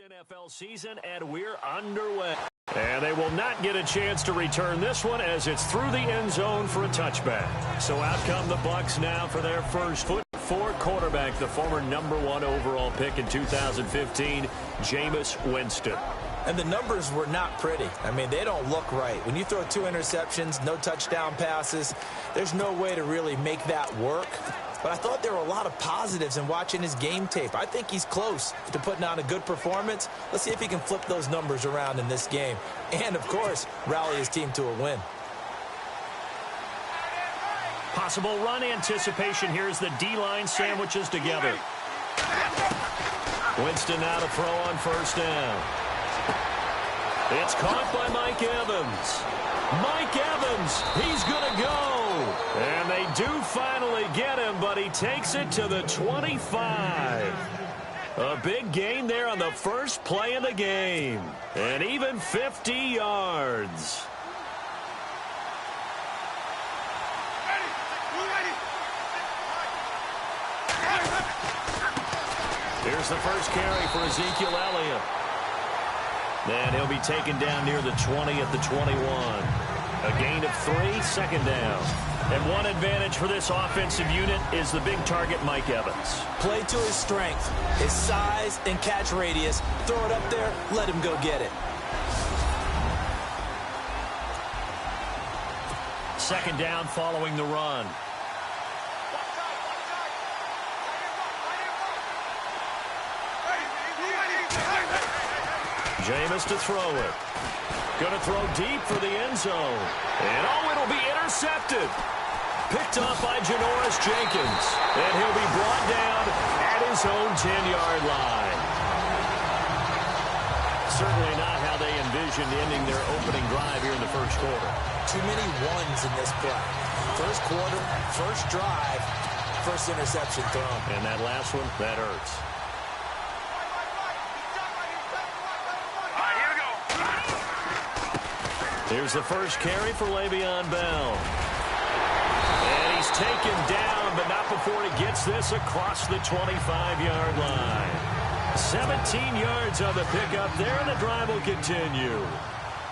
NFL season, and we're underway. And they will not get a chance to return this one as it's through the end zone for a touchback. So out come the Bucs now for their first foot-4 quarterback, the former #1 overall pick in 2015, Jameis Winston. And the numbers were not pretty. I mean, they don't look right. When you throw 2 interceptions, no touchdown passes, there's no way to really make that work. But I thought there were a lot of positives in watching his game tape. I think he's close to putting on a good performance. Let's see if he can flip those numbers around in this game. And, of course, rally his team to a win. Possible run anticipation here as the D-line sandwiches together. Winston now to throw on first down. It's caught by Mike Evans. Mike Evans, he's going to go. And they do finally get him, but he takes it to the 25. A big gain there on the first play of the game. And even 50 yards. Here's the first carry for Ezekiel Elliott. And he'll be taken down near the 20 at the 21. A gain of 3, second down. And one advantage for this offensive unit is the big target, Mike Evans. Play to his strength, his size and catch radius. Throw it up there, let him go get it. Second down following the run. Jameis to throw it. Going to throw deep for the end zone. And, it'll be intercepted. Picked off by Janoris Jenkins. And he'll be brought down at his own 10-yard line. Certainly not how they envisioned ending their opening drive here in the first quarter. Too many ones in this play. First quarter, first drive, first interception thrown. And that last one, that hurts. Here's the first carry for Le'Veon Bell. And he's taken down, but not before he gets this across the 25-yard line. 17 yards on the pickup there, and the drive will continue.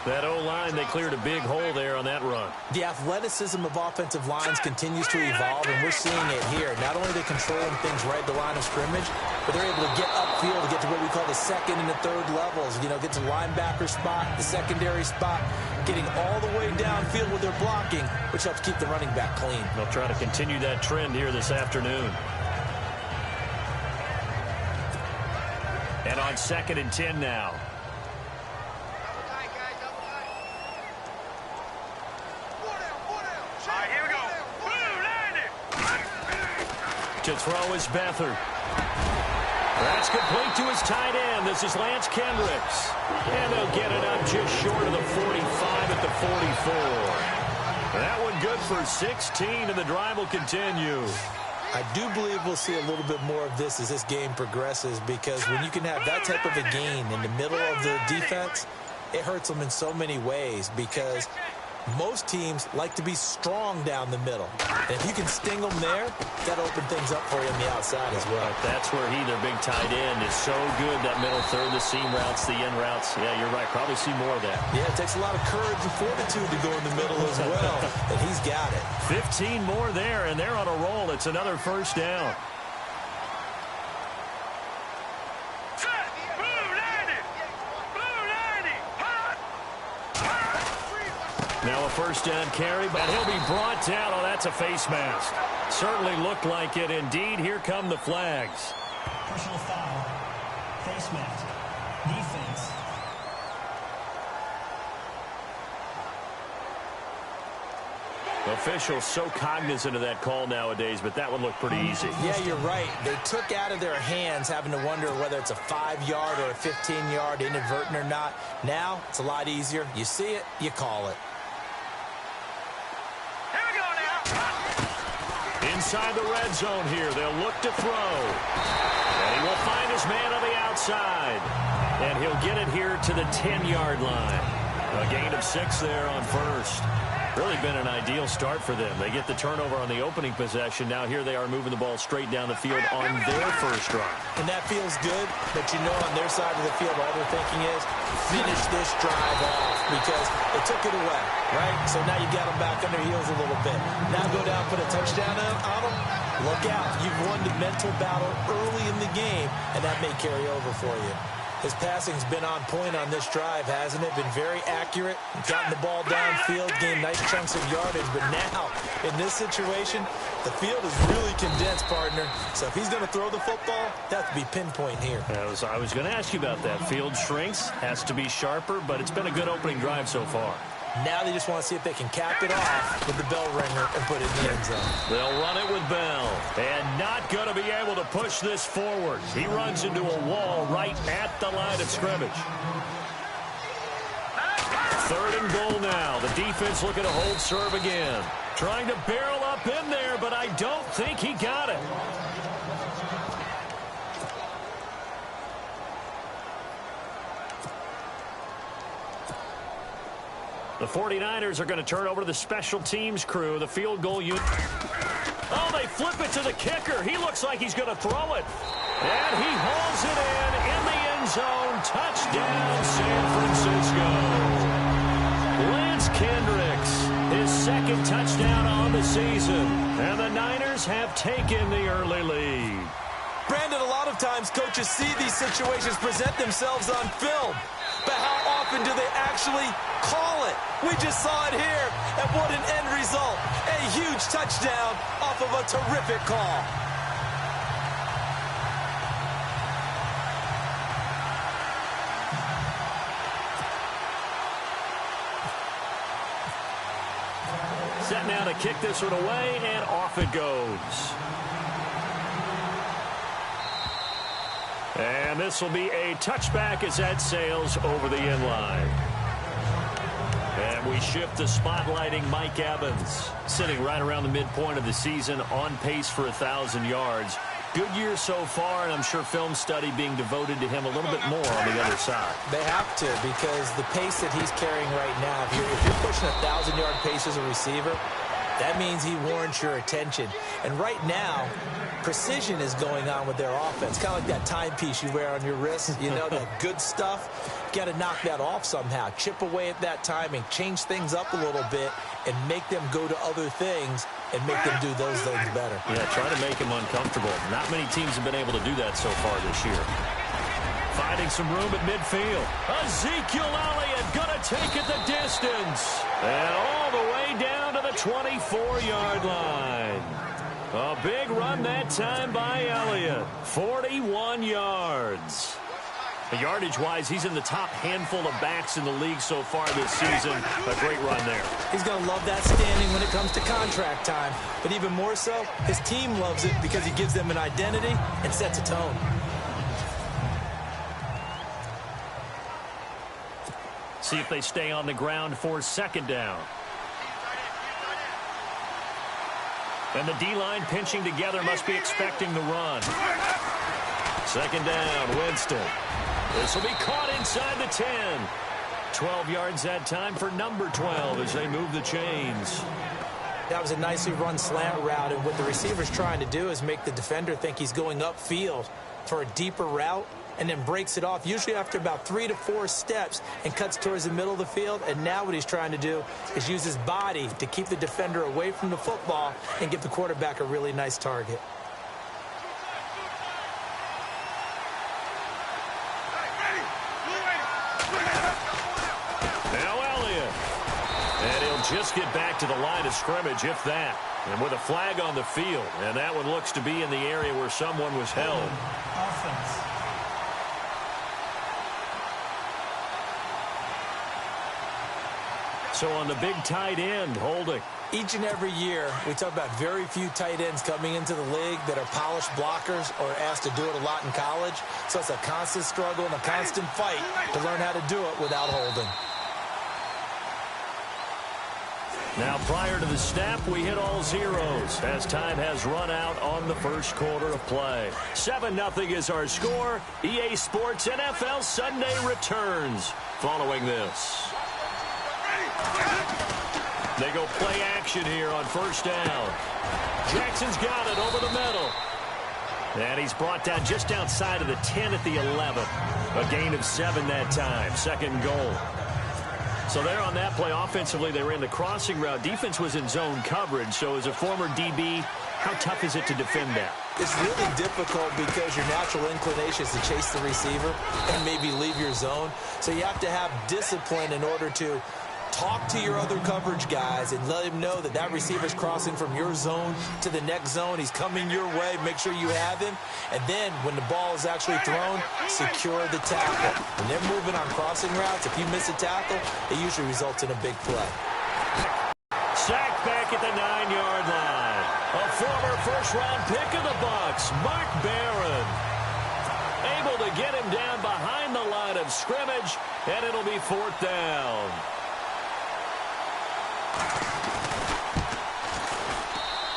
That O-line, they cleared a big hole there on that run. The athleticism of offensive lines continues to evolve, and we're seeing it here. Not only are they controlling things right at the line of scrimmage, but they're able to get upfield to get to what we call the second and the third levels. Get to the linebacker spot, the secondary spot, getting all the way downfield with their blocking, which helps keep the running back clean. They'll try to continue that trend here this afternoon. And on 2nd and 10 now. To throw is Beathard. That's complete to his tight end. This is Lance Kendricks. And they'll get it up just short of the 45 at the 44. That one good for 16, and the drive will continue. I do believe we'll see a little bit more of this as this game progresses, because when you can have that type of a gain in the middle of the defense, it hurts them in so many ways, because most teams like to be strong down the middle. And if you can sting them there, that'll open things up for you on the outside as well. That's where their big tight end, is so good, that middle third, the seam routes, the end routes. Yeah, you're right. Probably see more of that. Yeah, it takes a lot of courage and fortitude to go in the middle as well. And he's got it. 15 more there, and they're on a roll. It's another first down. Now a first down carry, but he'll be brought down. Oh, that's a face mask. Certainly looked like it. Indeed, here come the flags. Personal foul. Face mask. Defense. Officials so cognizant of that call nowadays, but that one looked pretty easy. Yeah, you're right. They took out of their hands having to wonder whether it's a 5-yard or a 15-yard, inadvertent or not. Now, it's a lot easier. You see it, you call it. Inside the red zone here, they'll look to throw. And he will find his man on the outside. And he'll get it here to the 10-yard line. A gain of 6 there on first. Really been an ideal start for them. They get the turnover on the opening possession. Now here they are moving the ball straight down the field on their first drive. And that feels good, but you know on their side of the field, all they're thinking is finish this drive off because they took it away, right? So now you got them back on their heels a little bit. Now go down, put a touchdown on them. Look out. You've won the mental battle early in the game, and that may carry over for you. His passing's been on point on this drive, hasn't it? Been very accurate, gotten the ball downfield, gained nice chunks of yardage. But now, in this situation, the field is really condensed, partner. So if he's going to throw the football, that has to be pinpoint here. I was going to ask you about that. Field shrinks, has to be sharper, but it's been a good opening drive so far. Now they just want to see if they can cap it off with the bell ringer and put it in the end zone. They'll run it with Bell. And not going to be able to push this forward. He runs into a wall right at the line of scrimmage. 3rd and goal now. The defense looking to hold serve again. Trying to barrel up in there, but I don't think he got it. The 49ers are going to turn over to the special teams crew, the field goal unit. Oh, they flip it to the kicker. He looks like he's going to throw it. And he hauls it in the end zone. Touchdown, San Francisco. Lance Kendricks, his 2nd touchdown on the season. And the Niners have taken the early lead. Brandon, a lot of times coaches see these situations present themselves on film. But how often do they actually call it? We just saw it here, and what an end result. A huge touchdown off of a terrific call. Set now to kick this one away, and off it goes. And this will be a touchback as that sails over the end line. And we shift to spotlighting Mike Evans, sitting right around the midpoint of the season, on pace for 1,000 yards. Good year so far, and I'm sure film study being devoted to him a little bit more on the other side. They have to, because the pace that he's carrying right now, if you're pushing 1,000-yard pace as a receiver, that means he warrants your attention. And right now, precision is going on with their offense. Kind of like that timepiece you wear on your wrist. You know, that good stuff. Got to knock that off somehow. Chip away at that timing. Change things up a little bit and make them go to other things and make them do those things better. Yeah, try to make him uncomfortable. Not many teams have been able to do that so far this year. Finding some room at midfield. Ezekiel Elliott going to take it the distance. And all the way down to the 24-yard line. A big run that time by Elliott. 41 yards. Yardage-wise, he's in the top handful of backs in the league so far this season. A great run there. He's going to love that standing when it comes to contract time. But even more so, his team loves it because he gives them an identity and sets a tone. See if they stay on the ground for 2nd down. And the D-line pinching together, must be expecting the run. 2nd down, Winston. This will be caught inside the 10. 12 yards that time for number 12 as they move the chains. That was a nicely run slant route, and what the receiver's trying to do is make the defender think he's going upfield for a deeper route, and then breaks it off, usually after about 3 to 4 steps, and cuts towards the middle of the field. And now what he's trying to do is use his body to keep the defender away from the football and give the quarterback a really nice target. Now Elliott. And he'll just get back to the line of scrimmage, if that. And with a flag on the field. And that one looks to be in the area where someone was held. Offense. So on the big tight end, holding. Each and every year, we talk about very few tight ends coming into the league that are polished blockers or asked to do it a lot in college. So it's a constant struggle and a constant fight to learn how to do it without holding. Now, prior to the snap, we hit all zeros as time has run out on the first quarter of play. 7-0 is our score. EA Sports NFL Sunday returns following this. They go play action here on first down. Jackson's got it over the middle. And he's brought down just outside of the 10 at the 11. A gain of 7 that time. Second and goal. So there on that play, offensively, they ran the crossing route. Defense was in zone coverage. So as a former DB, how tough is it to defend that? It's really difficult because your natural inclination is to chase the receiver and maybe leave your zone. So you have to have discipline in order to talk to your other coverage guys and let him know that that receiver's crossing from your zone to the next zone. He's coming your way. Make sure you have him. And then when the ball is actually thrown, secure the tackle. When they're moving on crossing routes, if you miss a tackle, it usually results in a big play. Sacked back at the 9-yard line. A former first-round pick of the Bucs, Mark Barron. Able to get him down behind the line of scrimmage, and it'll be 4th down.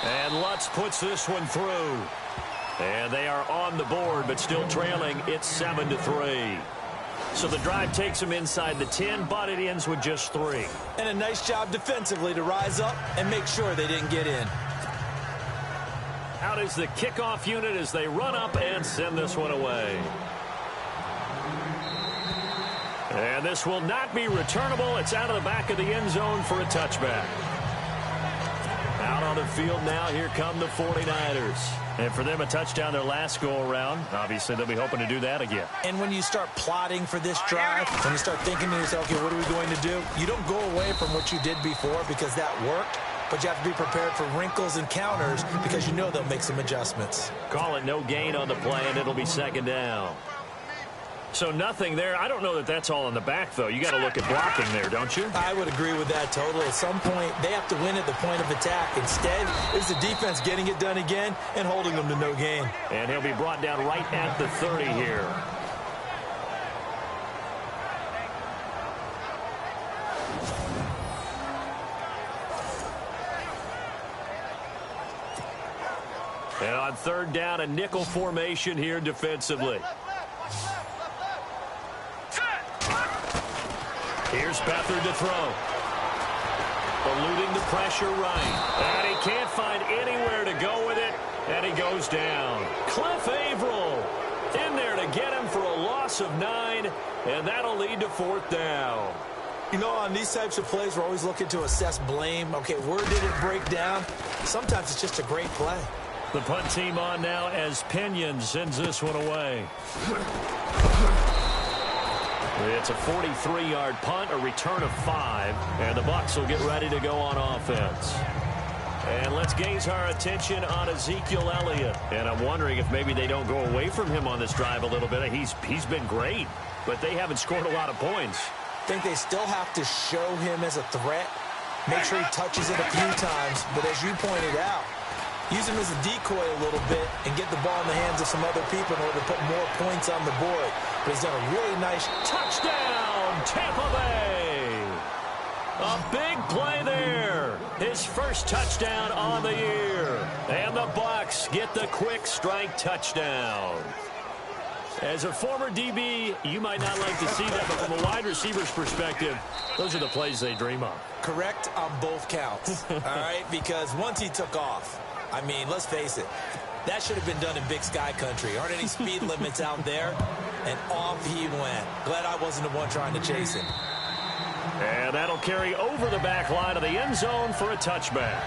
And Lutz puts this one through. And they are on the board, but still trailing. It's 7-3. So the drive takes them inside the 10, but it ends with just 3. And a nice job defensively to rise up and make sure they didn't get in. Out is the kickoff unit as they run up and send this one away. And this will not be returnable. It's out of the back of the end zone for a touchback. Out on the field now, here come the 49ers. And for them, a touchdown their last go-around. Obviously, they'll be hoping to do that again. And when you start plotting for this drive, when you start thinking to yourself, okay, what are we going to do? You don't go away from what you did before because that worked. But you have to be prepared for wrinkles and counters because you know they'll make some adjustments. Call it no gain on the play, and it'll be 2nd down. So nothing there. I don't know that that's all in the back, though. You got to look at blocking there, don't you? I would agree with that totally. At some point, they have to win at the point of attack. Instead, it's the defense getting it done again and holding them to no gain. And he'll be brought down right at the 30 here. And on 3rd down, a nickel formation here defensively. Here's Beathard to throw. Eluding the pressure right. And he can't find anywhere to go with it. And he goes down. Cliff Averill in there to get him for a loss of 9. And that'll lead to 4th down. You know, on these types of plays, we're always looking to assess blame. Okay, where did it break down? Sometimes it's just a great play. The punt team on now as Pinion sends this one away. It's a 43-yard punt, a return of 5, and the Bucs will get ready to go on offense. And let's gaze our attention on Ezekiel Elliott. And I'm wondering if maybe they don't go away from him on this drive a little bit. He's been great, but they haven't scored a lot of points. I think they still have to show him as a threat, make sure he touches it a few times, but as you pointed out, use him as a decoy a little bit and get the ball in the hands of some other people in order to put more points on the board. But he's done a really nice touchdown, Tampa Bay. A big play there. His first touchdown on the year. And the Bucs get the quick strike touchdown. As a former DB, you might not like to see that, but from a wide receiver's perspective, those are the plays they dream of. Correct on both counts, all right? Because once he took off, I mean, let's face it, that should have been done in Big Sky country. Aren't any speed limits out there? And off he went. Glad I wasn't the one trying to chase him. And that'll carry over the back line of the end zone for a touchback.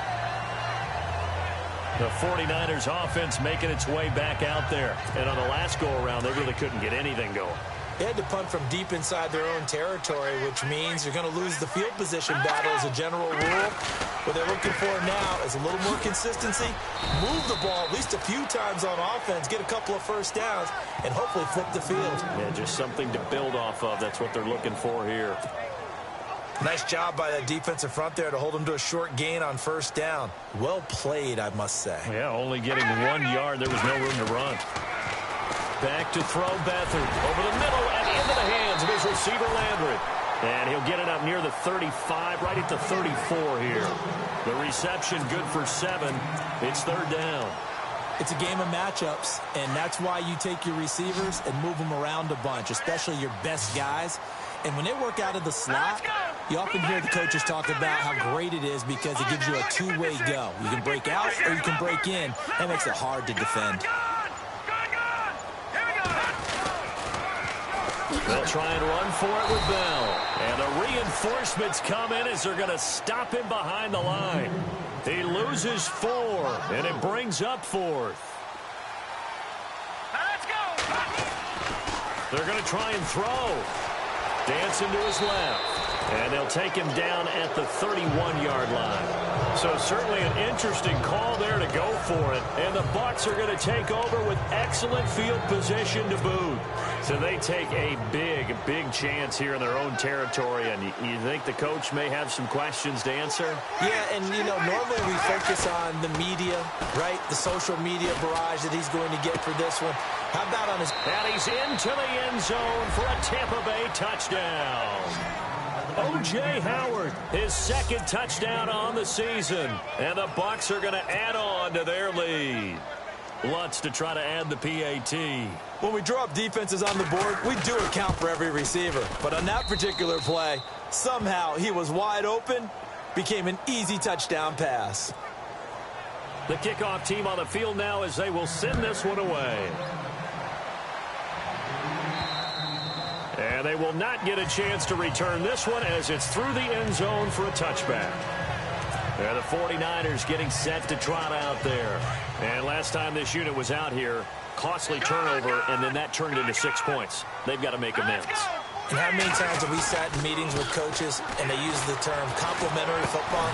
The 49ers offense making its way back out there. And on the last go-around, they really couldn't get anything going. They had to punt from deep inside their own territory, which means you're going to lose the field position battle as a general rule. What they're looking for now is a little more consistency, move the ball at least a few times on offense, get a couple of first downs, and hopefully flip the field. Yeah, just something to build off of. That's what they're looking for here. Nice job by that defensive front there to hold them to a short gain on first down. Well played, I must say. Yeah, only getting 1 yard. There was no room to run. Back to throw Beathard over the middle and into the hands of his receiver Landry. And he'll get it up near the 35, right at the 34 here. The reception good for 7. It's 3rd down. It's a game of matchups, and that's why you take your receivers and move them around a bunch, especially your best guys. And when they work out of the slot, You often hear the coaches talk about how great it is because it gives you a two-way go. You can break out or you can break in. That makes it hard to defend. They'll try and run for it with Bell. And the reinforcements come in as they're going to stop him behind the line. He loses 4, and it brings up 4th. Let's go. They're going to try and throw. Dancing to his left. And they'll take him down at the 31-yard line. So certainly an interesting call there to go for it. And the Bucs are going to take over with excellent field position to boot. So they take a big, big chance here in their own territory. And you think the coach may have some questions to answer? Yeah, and, you know, normally we focus on the media, right? The social media barrage that he's going to get for this one. How about on his... And he's into the end zone for a Tampa Bay touchdown. O.J. Howard, his second touchdown on the season. And the Bucs are going to add on to their lead. Lutz to try to add the PAT. When we draw up defenses on the board, we do account for every receiver. But on that particular play, somehow he was wide open, became an easy touchdown pass. The kickoff team on the field now as they will send this one away. And they will not get a chance to return this one as it's through the end zone for a touchback. And the 49ers getting set to trot out there. And last time this unit was out here, costly turnover, and then that turned into 6 points. They've got to make amends. And how many times have we sat in meetings with coaches and they use the term complementary football?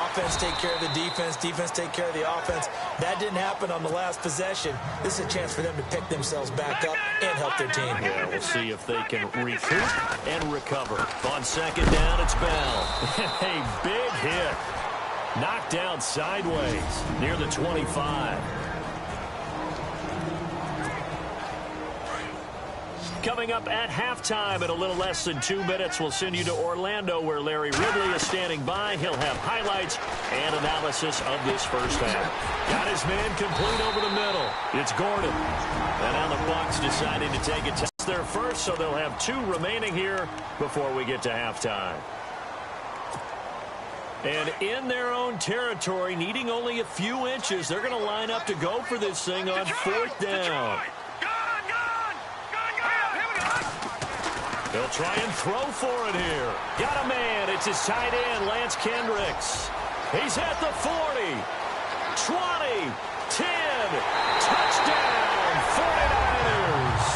Offense take care of the defense, defense take care of the offense. That didn't happen on the last possession. This is a chance for them to pick themselves back up and help their team. Yeah, we'll see if they can recoup and recover. On second down, it's Bell. A big hit. Knocked down sideways near the 25. Coming up at halftime in a little less than 2 minutes, we'll send you to Orlando where Larry Ridley is standing by. He'll have highlights and analysis of this first half. Got his man complete over the middle. It's Gordon. And now the Bucs deciding to take a test there first, so they'll have 2 remaining here before we get to halftime. And in their own territory, needing only a few inches, they're going to line up to go for this thing on 4th down. They'll try and throw for it here. Got a man. It's his tight end, Lance Kendricks. He's at the 40, 20, 10. Touchdown, 49ers.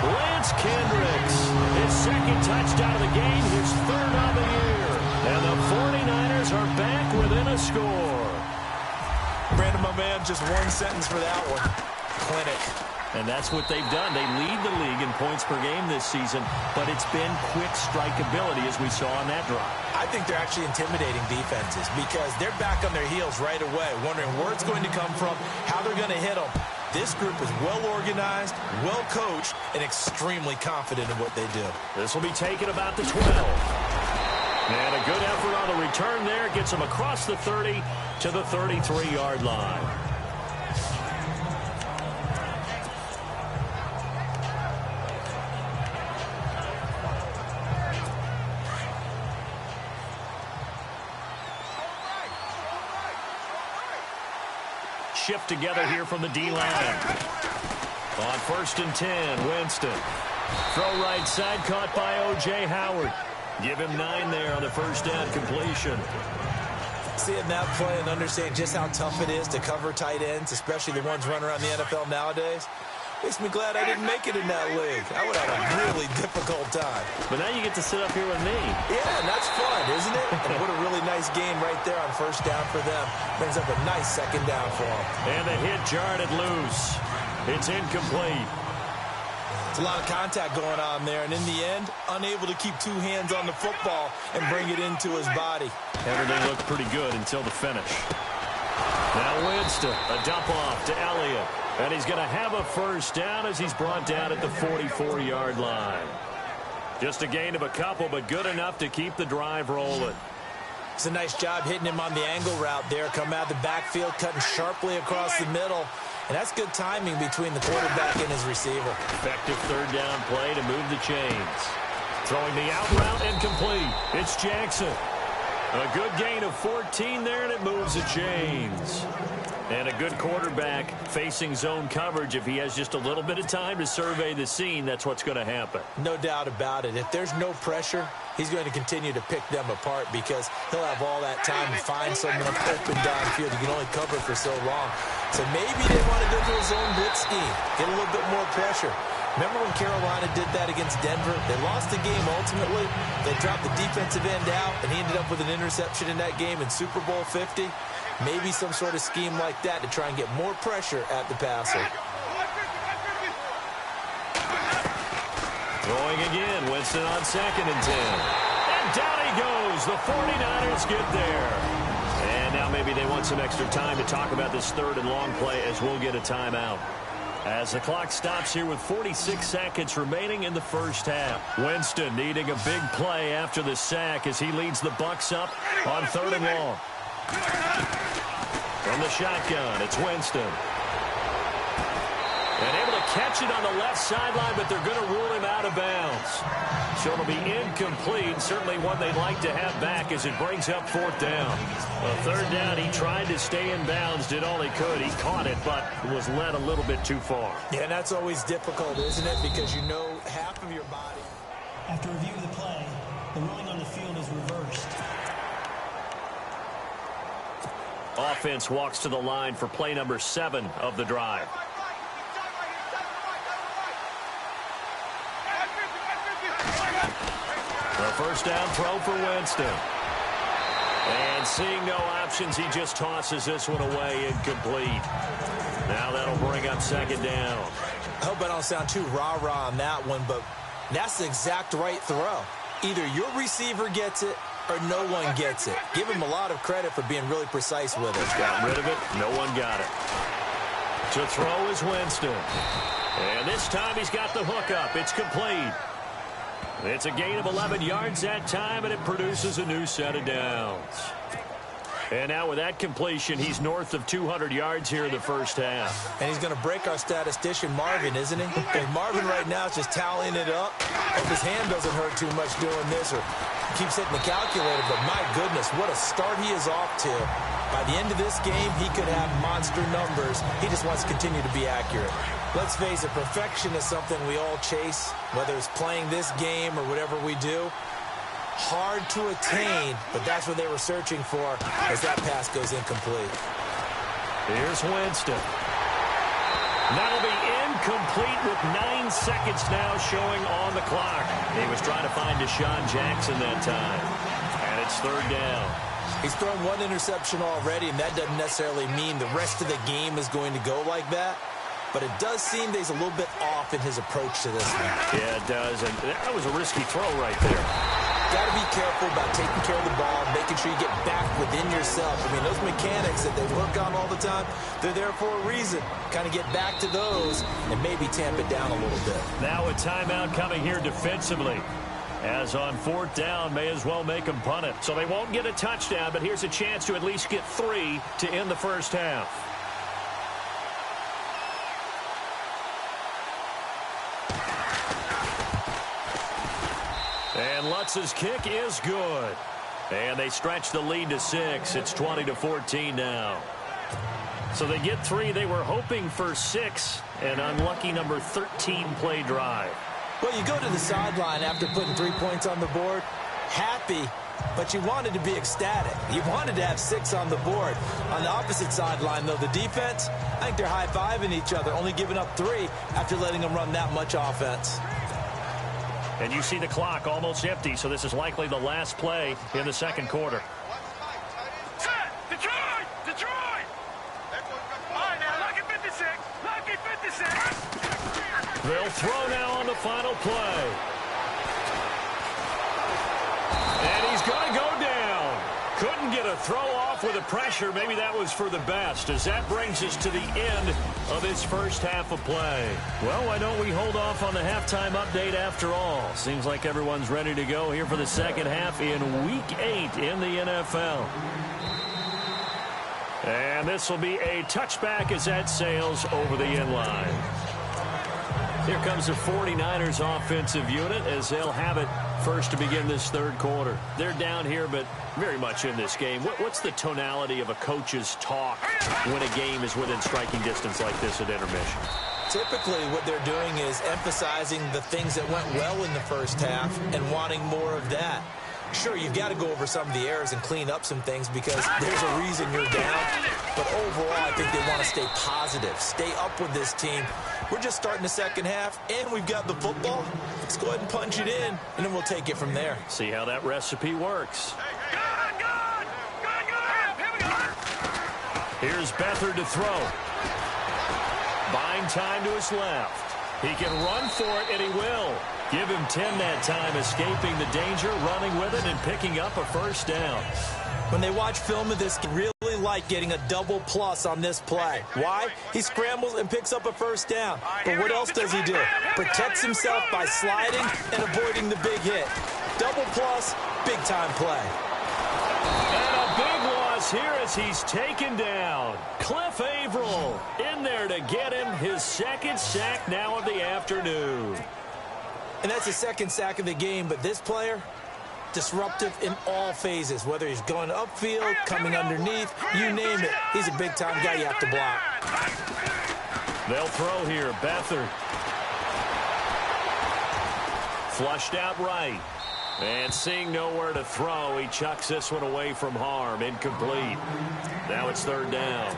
Lance Kendricks, his second touchdown of the game, his 3rd of the year. And the 49ers are back within a score. Brandon, my man, just one sentence for that one. Clinic. And that's what they've done. They lead the league in points per game this season, but it's been quick strike ability as we saw on that drive. I think they're actually intimidating defenses because they're back on their heels right away, wondering where it's going to come from, how they're going to hit them. This group is well organized, well coached, and extremely confident in what they do. This will be taken about the 12. And a good effort on the return there gets them across the 30 to the 33-yard line. Shift together here from the D-line. On 1st and 10, Winston. Throw right side, caught by O.J. Howard. Give him 9 there on the first down completion. Seeing that play and understanding just how tough it is to cover tight ends, especially the ones running around the NFL nowadays, makes me glad I didn't make it in that league. I would have a really difficult time. But now you get to sit up here with me. Yeah, and that's fun, isn't it? And what a really nice game right there on first down for them. Brings up a nice second down for them. And the hit jarred it loose. It's incomplete. It's a lot of contact going on there, and in the end, unable to keep 2 hands on the football and bring it into his body. Everything looked pretty good until the finish. Now Winston, a dump off to Elliott. And he's going to have a first down as he's brought down at the 44-yard line. Just a gain of a couple, but good enough to keep the drive rolling. It's a nice job hitting him on the angle route there. Come out of the backfield, cutting sharply across the middle. And that's good timing between the quarterback and his receiver. Effective 3rd down play to move the chains. Throwing the out route and complete. It's Jackson. A good gain of 14 there, and it moves the chains. And a good quarterback facing zone coverage. If he has just a little bit of time to survey the scene, that's what's going to happen. No doubt about it. If there's no pressure, he's going to continue to pick them apart because he'll have all that time to find someone open downfield. He can only cover for so long. So maybe they want to go to a zone blitz scheme, get a little bit more pressure. Remember when Carolina did that against Denver? They lost the game ultimately. They dropped the defensive end out, and he ended up with an interception in that game in Super Bowl 50. Maybe some sort of scheme like that to try and get more pressure at the passer. Throwing again. Winston on 2nd and 10. And down he goes. The 49ers get there. And now maybe they want some extra time to talk about this 3rd and long play as we'll get a timeout. As the clock stops here with 46 seconds remaining in the first half. Winston needing a big play after the sack as he leads the Bucs up on 3rd and long. From the shotgun, it's Winston. And able to catch it on the left sideline, but they're going to rule him out of bounds. So it'll be incomplete. Certainly one they'd like to have back as it brings up 4th down. A 3rd down, he tried to stay in bounds, did all he could. He caught it, but was led a little bit too far. Yeah, and that's always difficult, isn't it? Because you know half of your body. After review of the play, the ruling on the field is reversed. Offense walks to the line for play number 7 of the drive. A 1st down throw for Winston. And seeing no options, he just tosses this one away, incomplete. Now that'll bring up 2nd down. I hope I don't sound too rah-rah on that one, but that's the exact right throw. Either your receiver gets it or no one gets it. Give him a lot of credit for being really precise with it. Got rid of it. No one got it. To throw is Winston. And this time he's got the hook up. It's complete. It's a gain of 11 yards that time, and it produces a new set of downs. And now with that completion, he's north of 200 yards here in the first half. And he's going to break our statistician, Marvin, isn't he? And Marvin right now is just tallying it up. Hope his hand doesn't hurt too much doing this or keeps hitting the calculator. But my goodness, what a start he is off to. By the end of this game, he could have monster numbers. He just wants to continue to be accurate. Let's face it, perfection is something we all chase, whether it's playing this game or whatever we do. Hard to attain, but that's what they were searching for as that pass goes incomplete. Here's Winston. That'll be incomplete with 9 seconds now showing on the clock. He was trying to find Deshaun Jackson that time. And it's 3rd down. He's thrown 1 interception already, and that doesn't necessarily mean the rest of the game is going to go like that. But it does seem that he's a little bit off in his approach to this one. Yeah, it does. And that was a risky throw right there. Got to be careful about taking care of the ball, making sure you get back within yourself. I mean, those mechanics that they work on all the time, they're there for a reason. Kind of get back to those and maybe tamp it down a little bit. Now a timeout coming here defensively. As on 4th down, may as well make them punt it. So they won't get a touchdown, but here's a chance to at least get 3 to end the first half. And Lutz's kick is good. And they stretch the lead to 6. It's 20-14 now. So they get 3. They were hoping for 6. An unlucky number 13 play drive. Well, you go to the sideline after putting 3 points on the board, happy, but you wanted to be ecstatic. You wanted to have 6 on the board. On the opposite sideline, though, the defense, I think they're high-fiving each other, only giving up 3 after letting them run that much offense. And you see the clock almost empty, so this is likely the last play in the 2nd quarter. Detroit! All right, now, lucky 56. Lucky 56. They'll throw now on the final play. And he's going to go down. Couldn't get a throw off with the pressure. Maybe that was for the best, as that brings us to the end of this first half of play. Well, why don't we hold off on the halftime update after all? Seems like everyone's ready to go here for the second half in Week 8 in the NFL. And this will be a touchback as that sails over the end line. Here comes the 49ers offensive unit as they'll have it First to begin this third quarter. They're down here, but very much in this game. What's the tonality of a coach's talk when a game is within striking distance like this at intermission? Typically, what they're doing is emphasizing the things that went well in the first half and wanting more of that. Sure, you've got to go over some of the errors and clean up some things because there's a reason you're down. But overall, I think they want to stay positive, stay up with this team. We're just starting the second half, and we've got the football. Let's go ahead and punch it in, and then we'll take it from there. See how that recipe works. Here's Beathard to throw. Buying time to his left. He can run for it, and he will. Give him 10 that time, escaping the danger, running with it, and picking up a first down. When they watch film of this, they really like getting a double plus on this play. Why? He scrambles and picks up a first down. But what else does he do? Protects himself by sliding and avoiding the big hit. Double plus, big-time play. And a big loss here as he's taken down. Cliff Averill in there to get him his second sack now of the afternoon. And that's the second sack of the game, but this player, disruptive in all phases, whether he's going upfield, coming underneath, you name it. He's a big-time guy you have to block. They'll throw here. Beathard. Flushed out right. And seeing nowhere to throw, he chucks this one away from harm. Incomplete. Now it's third down.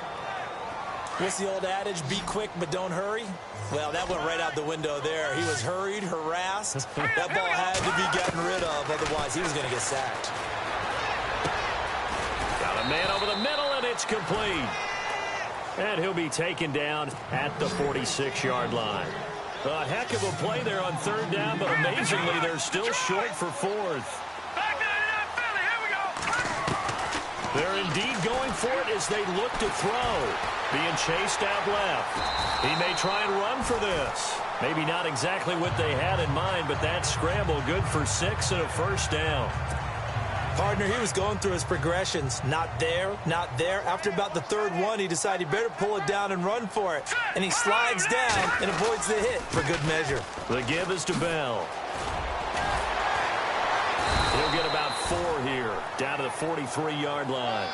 What's the old adage, be quick but don't hurry? Well, that went right out the window there. He was hurried, harassed. That ball had to be gotten rid of, otherwise he was going to get sacked. Got a man over the middle, and it's complete. And he'll be taken down at the 46-yard line. A heck of a play there on third down, but amazingly, they're still short for fourth. They're indeed going for it as they look to throw. Being chased out left. He may try and run for this. Maybe not exactly what they had in mind, but that scramble good for 6 and a first down. Partner, he was going through his progressions. Not there, not there. After about the third one, he decided he better pull it down and run for it. And he slides down and avoids the hit for good measure. The give is to Bell. He'll get about 4 here, down to the 43-yard line.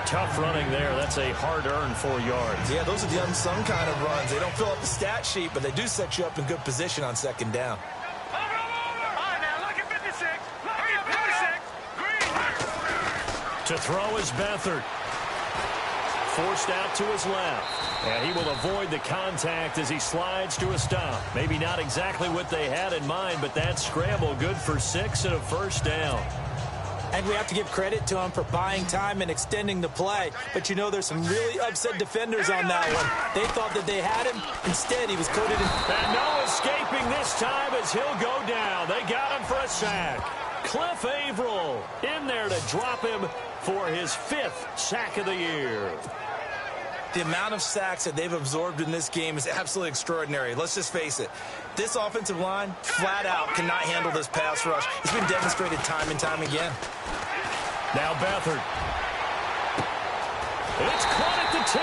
Tough running there. That's a hard-earned 4 yards. Yeah, those are the unsung kind of runs. They don't fill up the stat sheet, but they do set you up in good position on second down. To throw is Beathard. Forced out to his left. And he will avoid the contact as he slides to a stop. Maybe not exactly what they had in mind, but that scramble good for 6 and a first down. And we have to give credit to him for buying time and extending the play. But, you know, there's some really upset defenders on that one. They thought that they had him. Instead, he was coated in. And no escaping this time as he'll go down. They got him for a sack. Cliff Averill in there to drop him for his 5th sack of the year. The amount of sacks that they've absorbed in this game is absolutely extraordinary. Let's just face it. This offensive line, flat out, cannot handle this pass rush. It's been demonstrated time and time again. Now Beathard. It's caught at the 10.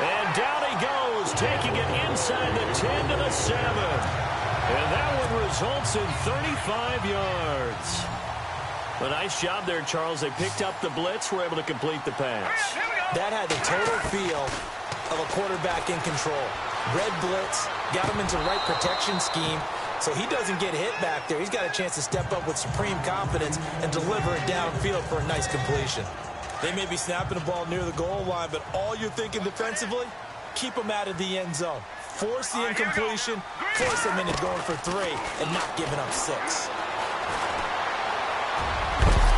And down he goes, taking it inside the 10 to the 7. And that one results in 35 yards. A nice job there, Charles. They picked up the blitz, were able to complete the pass. That had the total feel of a quarterback in control. Red blitz, got him into the right protection scheme, so he doesn't get hit back there. He's got a chance to step up with supreme confidence and deliver it downfield for a nice completion. They may be snapping the ball near the goal line, but all you're thinking defensively, keep them out of the end zone. Force the incompletion, force them into going for 3, and not giving up 6.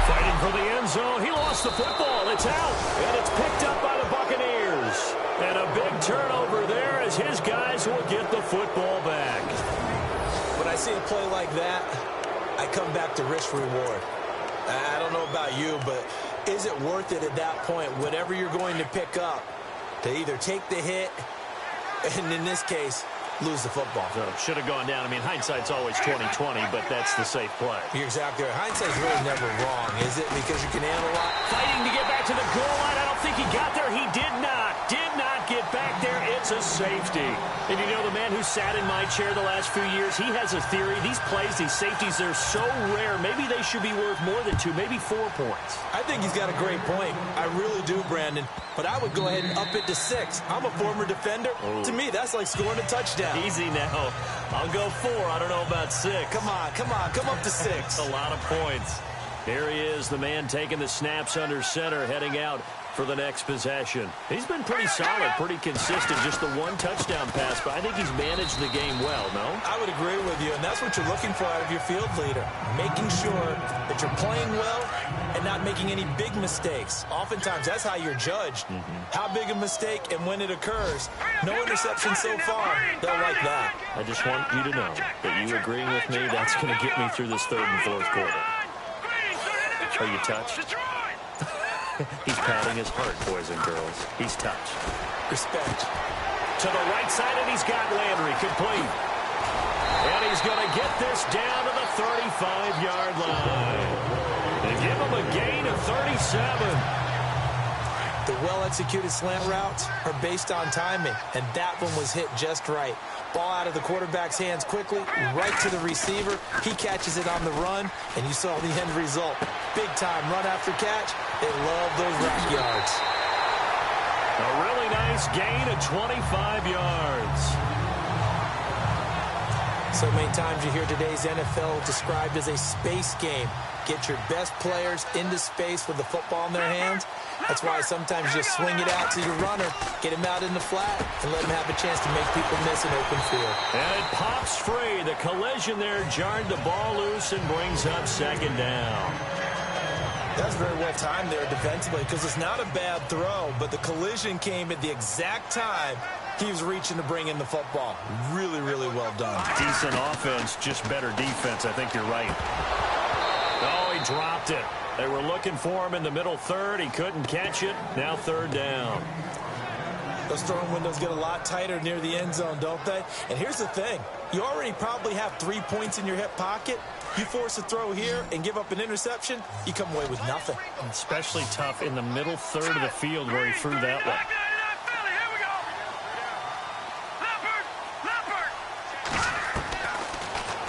Fighting for the end zone. He lost the football. It's out. And it's picked up by the Buccaneers. And a big turnover there as his guys will get the football back. When I see a play like that, I come back to risk reward. I don't know about you, but is it worth it at that point, whatever you're going to pick up, to either take the hit, and in this case, lose the football? So should have gone down. I mean, hindsight's always 20/20, but that's the safe play. You're exactly right. Hindsight's really never wrong, is it? Because you can analyze. Fighting to get back to the goal line. I don't think he got there. He did not get back there. It's It's a safety. And you know, the man who sat in my chair the last few years, he has a theory. These plays, these safeties, they're so rare. Maybe they should be worth more than 2, maybe 4 points. I think he's got a great point. I really do, Brandon. But I would go ahead and up it to 6. I'm a former defender. Oh. To me, that's like scoring a touchdown. Easy now. I'll go 4. I don't know about 6. Come on. Come up to 6. A lot of points. Here he is, the man taking the snaps under center, heading out for the next possession. He's been pretty solid, pretty consistent, just the 1 touchdown pass, but I think he's managed the game well, no? I would agree with you, and that's what you're looking for out of your field leader, making sure that you're playing well and not making any big mistakes. Oftentimes, that's how you're judged. How big a mistake and when it occurs. No interception so far. They'll like that. I just want you to know that you agreeing with me, that's going to get me through this 3rd and 4th quarter. Are you touched? He's patting his heart, boys and girls. He's touched. Respect. To the right side, and he's got Landry complete. And he's going to get this down to the 35-yard line. And give him a gain of 37. The well-executed slant routes are based on timing, and that one was hit just right. Ball out of the quarterback's hands quickly, right to the receiver. He catches it on the run, and you saw the end result. Big-time run after catch. They love those rack yards. A really nice gain of 25 yards. So many times you hear today's NFL described as a space game. Get your best players into space with the football in their hands. That's why sometimes you just swing it out to your runner, get him out in the flat, and let him have a chance to make people miss an open field. And it pops free. The collision there jarred the ball loose and brings up 2nd down. That's very well timed there defensively because it's not a bad throw, but the collision came at the exact time he was reaching to bring in the football. Really, really well done. Decent offense, just better defense. I think you're right. Oh, he dropped it. They were looking for him in the middle 3rd. He couldn't catch it. Now 3rd down. Those throwing windows get a lot tighter near the end zone, don't they? And here's the thing. You already probably have 3 points in your hip pocket. You force a throw here and give up an interception, you come away with nothing. Especially tough in the middle 3rd of the field where he threw that one.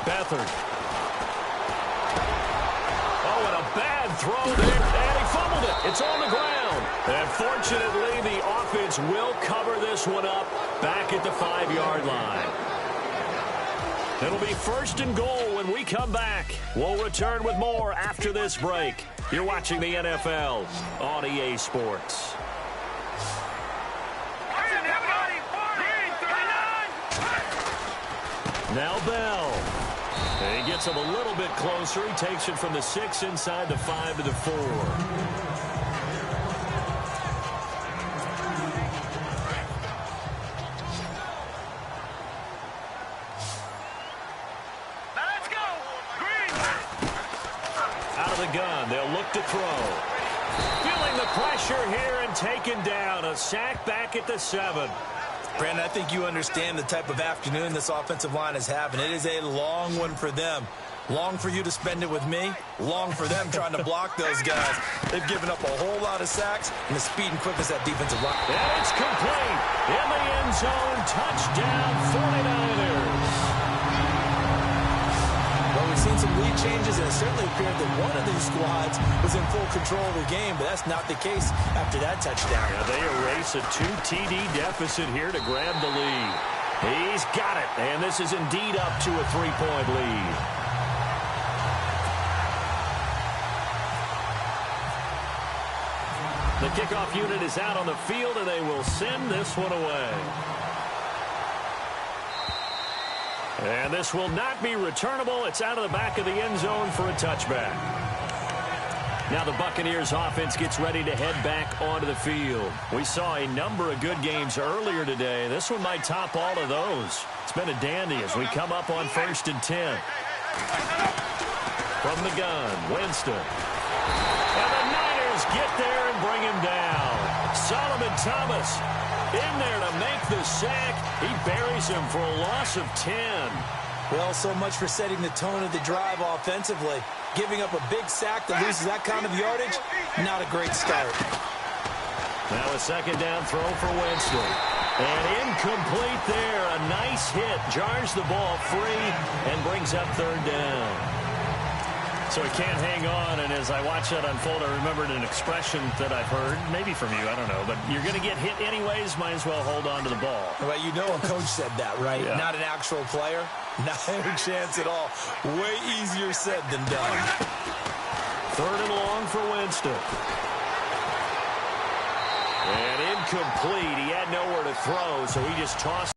Beathard. Oh, and a bad throw there. And he fumbled it. It's on the ground. And fortunately, the offense will cover this one up back at the 5-yard line. It'll be 1st and goal when we come back. We'll return with more after this break. You're watching the NFL on EA Sports. Now Bell. And he gets him a little bit closer. He takes it from the 6 inside the 5 to the 4. Gun. They'll look to throw. Feeling the pressure here and taken down. A sack back at the 7. Brandon, I think you understand the type of afternoon this offensive line is having. It is a long one for them. Long for you to spend it with me. Long for them trying to block those guys. They've given up a whole lot of sacks and the speed and quickness that defensive line. And it's complete. In the end zone. Touchdown 49ers. Well, we've seen some lead changes, and it certainly appeared that one of these squads was in full control of the game, but that's not the case after that touchdown. Yeah, they erase a 2 TD deficit here to grab the lead. He's got it, and this is indeed up to a 3-point lead. The kickoff unit is out on the field, and they will send this one away. And this will not be returnable. It's out of the back of the end zone for a touchback. Now the Buccaneers offense gets ready to head back onto the field. We saw a number of good games earlier today. This one might top all of those. It's been a dandy as we come up on 1st and 10. From the gun, Winston. And the Niners get there and bring him down. Solomon Thomas in there to make the sack. He buries him for a loss of 10. Well, so much for setting the tone of the drive offensively. Giving up a big sack that loses that kind of yardage, not a great start. Now a 2nd down throw for Winston. And incomplete there. A nice hit. Jars the ball free and brings up third down. So he can't hang on, and as I watch that unfold, I remembered an expression that I've heard, maybe from you, I don't know, but you're going to get hit anyways, might as well hold on to the ball. Well, you know a coach said that, right? Yeah. Not an actual player. Not a chance at all. Way easier said than done. Third and long for Winston. And incomplete. He had nowhere to throw, so he just tossed.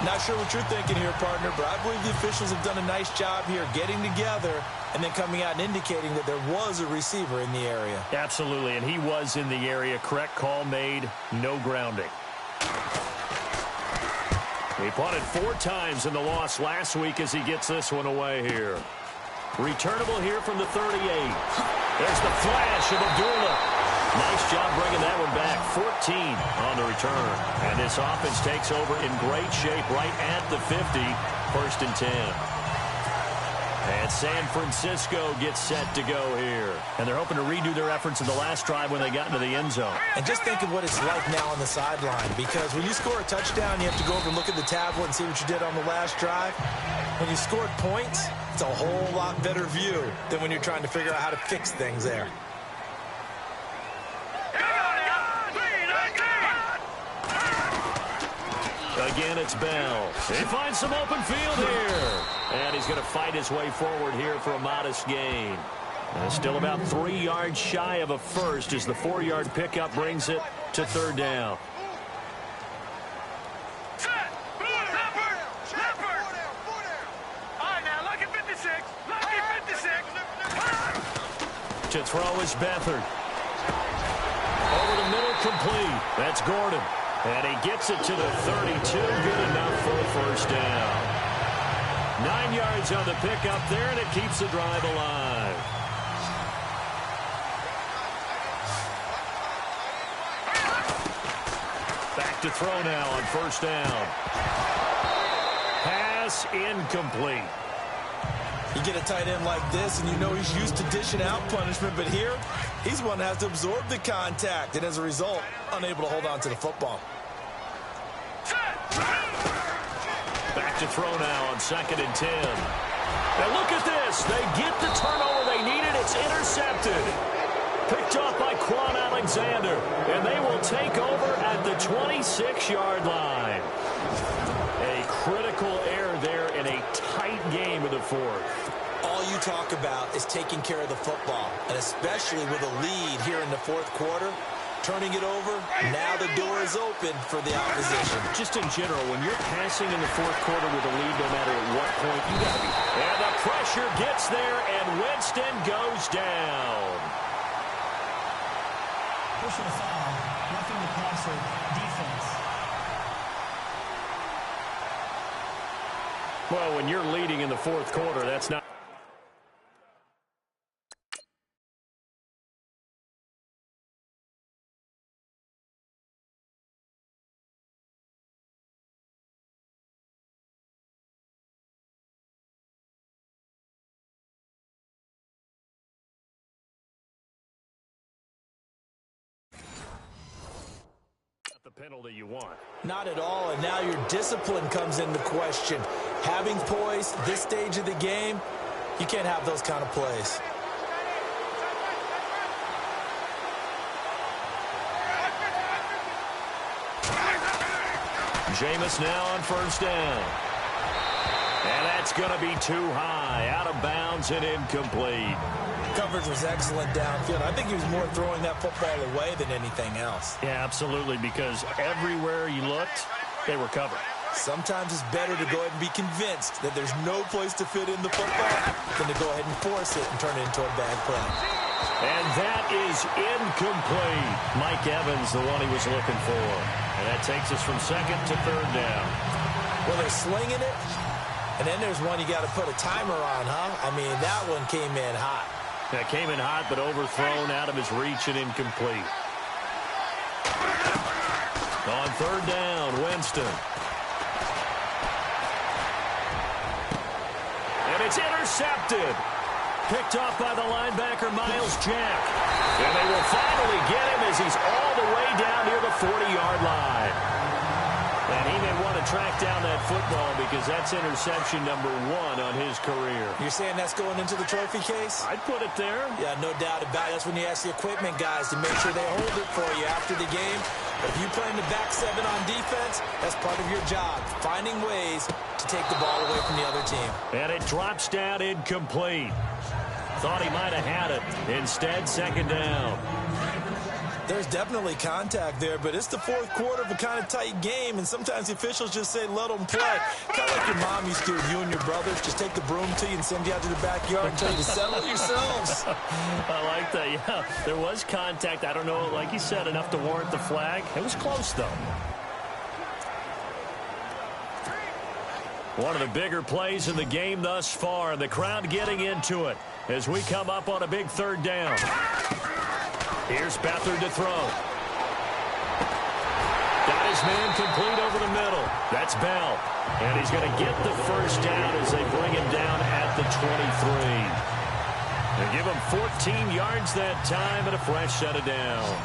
Not sure what you're thinking here, partner, but I believe the officials have done a nice job here getting together and then coming out and indicating that there was a receiver in the area. Absolutely, and he was in the area. Correct call made. No grounding. He punted 4 times in the loss last week as he gets this one away here. Returnable here from the 38. There's the flash of Abdullah. Nice job bringing that one back. 14 on the return. And this offense takes over in great shape right at the 50. First and 10. And San Francisco gets set to go here. And they're hoping to redo their efforts in the last drive when they got into the end zone. And just think of what it's like now on the sideline, because when you score a touchdown, you have to go over and look at the tablet and see what you did on the last drive. When you scored points, it's a whole lot better view than when you're trying to figure out how to fix things there. Again, it's Bell. He finds some open field here. And he's going to fight his way forward here for a modest gain. And still about 3 yards shy of a first as the 4-yard pickup brings it to third down. To throw is Beathard. Over the middle, complete. That's Gordon. And he gets it to the 32. Good enough for a first down. 9 yards on the pickup there, and it keeps the drive alive. Back to throw now on first down. Pass incomplete. You get a tight end like this, and you know he's used to dishing out punishment, but here, he's one that has to absorb the contact, and as a result, unable to hold on to the football. Back to throw now on 2nd and 10. And look at this. They get the turnover they needed. It's intercepted. Picked off by Quan Alexander, and they will take over at the 26-yard line. A critical error there in a tight game of the fourth. All you talk about is taking care of the football, and especially with a lead here in the fourth quarter, turning it over, now the door is open for the opposition. Just in general, when you're passing in the fourth quarter with a lead, no matter at what point, you got to be. And the pressure gets there, and Winston goes down. Pushing a foul, roughing the passer, defense. Well, when you're leading in the fourth quarter, that's not. The penalty you want. Not at all, and now your discipline comes into question. Having poise this stage of the game, you can't have those kind of plays. Jameis now on first down. And that's going to be too high. Out of bounds and incomplete. Coverage was excellent downfield. I think he was more throwing that football away than anything else. Yeah, absolutely, because everywhere you looked, they were covered. Sometimes it's better to go ahead and be convinced that there's no place to fit in the football than to go ahead and force it and turn it into a bad play. And that is incomplete. Mike Evans, the one he was looking for. And that takes us from second to third down. Well, they're slinging it, and then there's one you got to put a timer on, huh? I mean, that one came in hot. That came in hot, but overthrown out of his reach and incomplete. On third down, Winston. And it's intercepted. Picked off by the linebacker, Miles Jack. And they will finally get him as he's all the way down near the 40-yard line. And he may want to track down that football because that's interception number 1 on his career. You're saying that's going into the trophy case? I'd put it there. Yeah, no doubt about it. That's when you ask the equipment guys to make sure they hold it for you after the game. But if you play in the back 7 on defense, that's part of your job, finding ways to take the ball away from the other team. And it drops down incomplete. Thought he might have had it. Instead, second down. There's definitely contact there, but it's the fourth quarter of a kind of tight game, and sometimes the officials just say, let them play. Kind of like your mom used to with you and your brothers. Just take the broom to you and send you out to the backyard and tell you to settle it yourselves. I like that, yeah. There was contact. I don't know, like you said, enough to warrant the flag. It was close, though. One of the bigger plays in the game thus far, and the crowd getting into it as we come up on a big third down. Here's Beathard to throw. Got his man complete over the middle. That's Bell. And he's going to get the first down as they bring him down at the 23. They give him 14 yards that time and a fresh set of downs.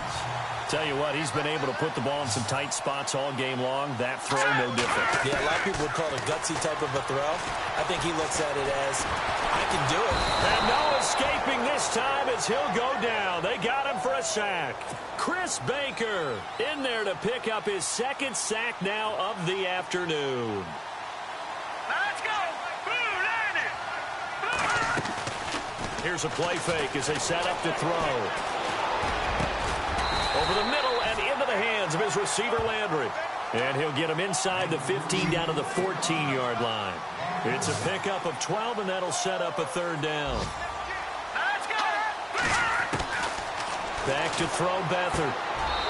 Tell you what, he's been able to put the ball in some tight spots all game long. That throw, no different. Yeah, a lot of people would call it a gutsy type of a throw. I think he looks at it as, I can do it. And no escaping this time as he'll go down. They got him for a sack. Chris Baker in there to pick up his second sack now of the afternoon. Let's go. Boo, land it. Here's a play fake as they set up to throw. Over the middle and into the hands of his receiver, Landry. And he'll get him inside the 15 down to the 14-yard line. It's a pickup of 12, and that'll set up a third down. Let's go. Back to throw Beathard.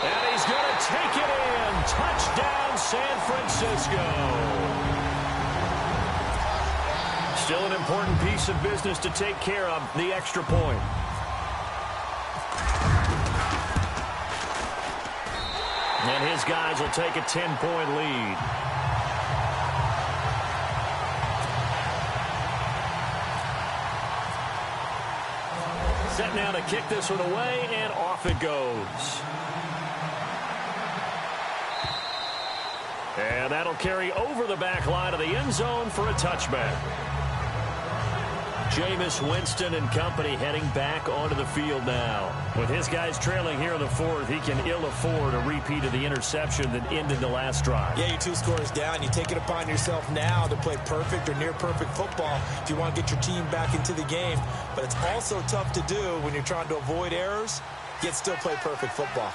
And he's going to take it in. Touchdown, San Francisco. Still an important piece of business to take care of, the extra point. And his guys will take a 10-point lead. Set now to kick this one away, and off it goes. And that'll carry over the back line of the end zone for a touchback. Jameis Winston and company heading back onto the field now. With his guys trailing here in the fourth, he can ill afford a repeat of the interception that ended the last drive. Yeah, you're 2 scores down. You take it upon yourself now to play perfect or near perfect football if you want to get your team back into the game. But it's also tough to do when you're trying to avoid errors, yet still play perfect football.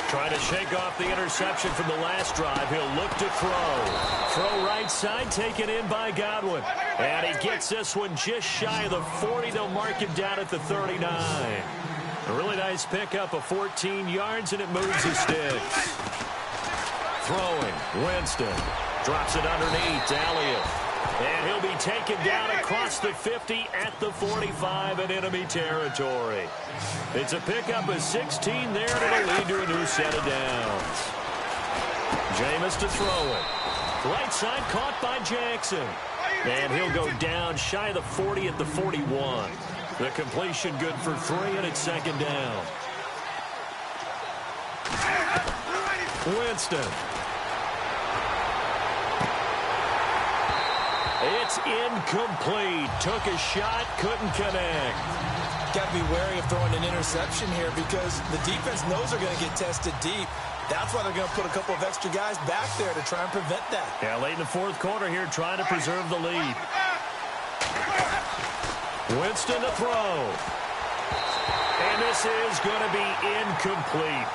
Trying to shake off the interception from the last drive. He'll look to throw. Throw right side, taken in by Godwin. And he gets this one just shy of the 40. They'll mark him down at the 39. A really nice pickup of 14 yards, and it moves his sticks. Throwing, Winston. Drops it underneath to Elliott. And he'll be taken down across the 50 at the 45 in enemy territory. It's a pickup of 16 there, and it'll lead to a new set of downs. Jameis to throw it. Right side caught by Jackson. And he'll go down shy of the 40 at the 41. The completion good for 3, and it's second down. Winston. It's incomplete. Took a shot, couldn't connect. Got to be wary of throwing an interception here because the defense knows they're going to get tested deep. That's why they're going to put a couple of extra guys back there to try and prevent that. Yeah, late in the fourth quarter here, trying to preserve the lead. Winston to throw. And this is going to be incomplete.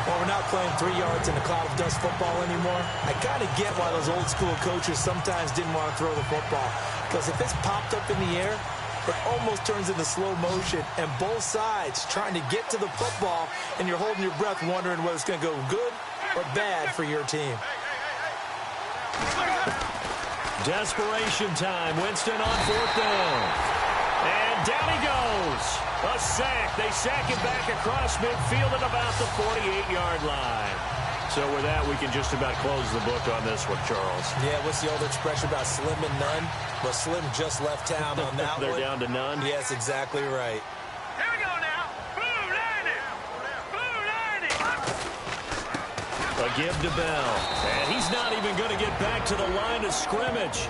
Well, we're not playing 3 yards in a cloud of dust football anymore. I kind of get why those old school coaches sometimes didn't want to throw the football. Because if it's popped up in the air, it almost turns into slow motion. And both sides trying to get to the football, and you're holding your breath wondering whether it's going to go good or bad for your team. Desperation time. Winston on fourth down. And down he goes. A sack. They sack him back across midfield at about the 48-yard line. So with that, we can just about close the book on this one, Charles. Yeah, what's the old expression about slim and none? Well, Slim just left town on that They're one. down to none? Yes, exactly right. Here we go now. Boo, give to Bell. And he's not even going to get back to the line of scrimmage.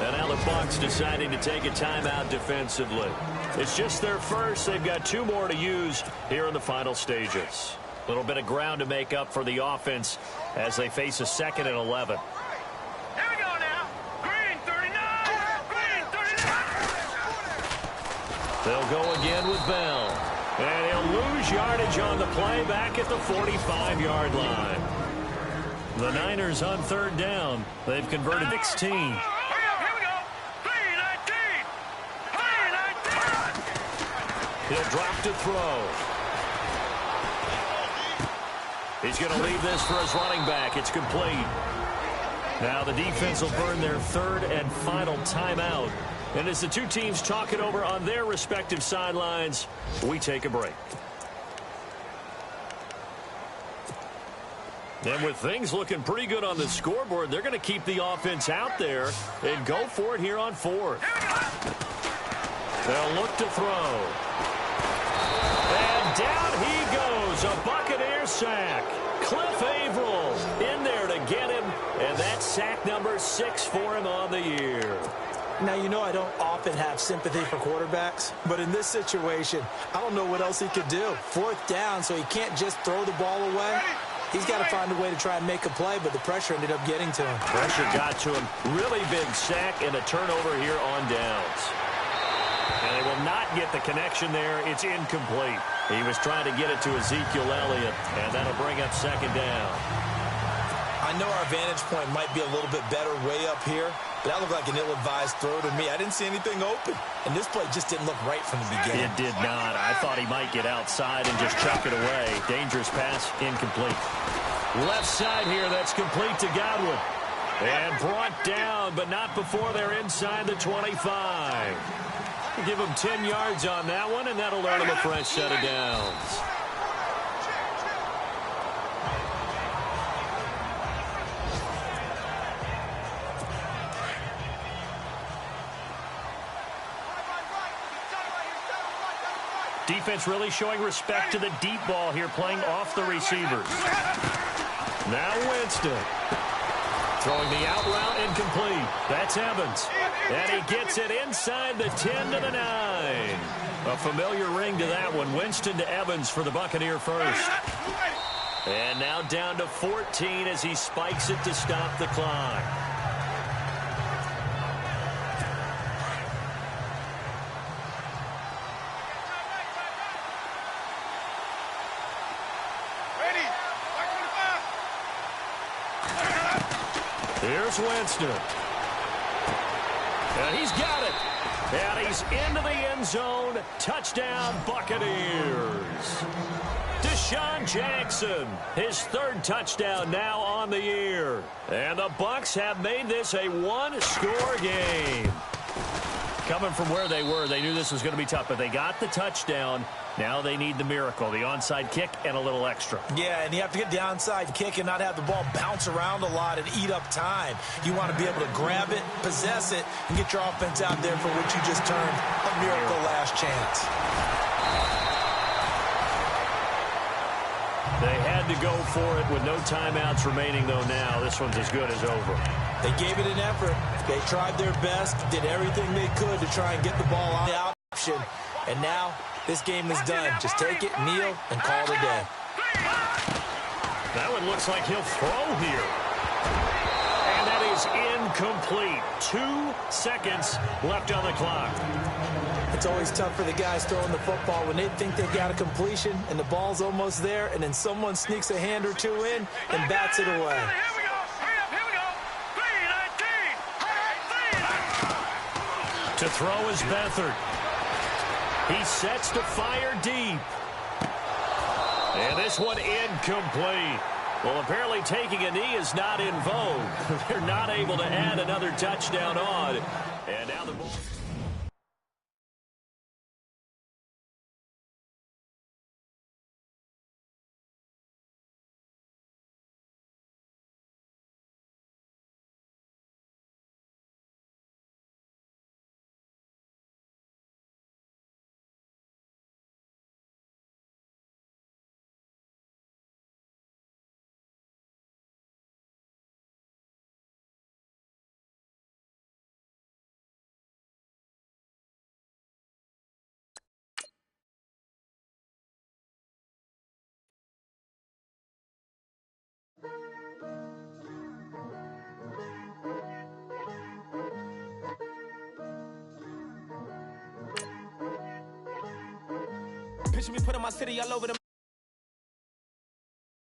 And now the Bucs deciding to take a timeout defensively. It's just their first. They've got 2 more to use here in the final stages. A little bit of ground to make up for the offense as they face a 2nd and 11. Here we go now. Green 39. Green 39. They'll go again with Bell. And he'll lose yardage on the play back at the 45-yard line. The Niners on 3rd down. They've converted 16. Hurry up. Here we go. Green 19. Green 19. He'll drop to throw. He's going to leave this for his running back. It's complete. Now the defense will burn their 3rd and final timeout. And as the 2 teams talk it over on their respective sidelines, we take a break. And with things looking pretty good on the scoreboard, they're going to keep the offense out there and go for it here on 4th. They'll look to throw. And down he goes. A Buccaneer sack. Cliff Averill in there to get him. And that's sack number 6 for him on the year. Now, you know I don't often have sympathy for quarterbacks, but in this situation, I don't know what else he could do. 4th down, so he can't just throw the ball away. He's got to find a way to try and make a play, but the pressure ended up getting to him. Pressure got to him. Really big sack and a turnover here on downs. And they will not get the connection there. It's incomplete. He was trying to get it to Ezekiel Elliott, and that'll bring up 2nd down. I know our vantage point might be a little bit better way up here, but that looked like an ill-advised throw to me. I didn't see anything open, and this play just didn't look right from the beginning. It did not. I thought he might get outside and just chuck it away. Dangerous pass, incomplete. Left side here, that's complete to Godwin. And brought down, but not before they're inside the 25. Give him 10 yards on that one, and that'll earn him a fresh set of downs. Defense really showing respect to the deep ball here, playing off the receivers. Now Winston. Throwing the out route incomplete. That's Evans. And he gets it inside the 10 to the 9. A familiar ring to that one. Winston to Evans for the Buccaneer first. And now down to 14 as he spikes it to stop the clock. Here's Winston. And he's got it. And he's into the end zone. Touchdown, Buccaneers. Deshaun Jackson, his 3rd touchdown now on the year. And the Bucs have made this a 1-score game. Coming from where they were, they knew this was going to be tough, but they got the touchdown. Now they need the miracle, the onside kick and a little extra. Yeah, and you have to get the onside kick and not have the ball bounce around a lot and eat up time. You want to be able to grab it, possess it, and get your offense out there for what you just termed a miracle last chance. They had to go for it with no timeouts remaining, though, now. This one's as good as over. They gave it an effort. They tried their best, did everything they could to try and get the ball out of the option. And now this game is done. Just take it, kneel, and call it a day. That one looks like he'll throw here. And that is incomplete. 2 seconds left on the clock. It's always tough for the guys throwing the football when they think they got a completion and the ball's almost there, and then someone sneaks a hand or two in and bats it away. Here we go. Hurry up. Here we go. Green 19. To throw is Beathard. He sets to fire deep. And this one incomplete. Well, apparently taking a knee is not in vogue. They're not able to add another touchdown on. And now the ball. Picture me putting my city all over the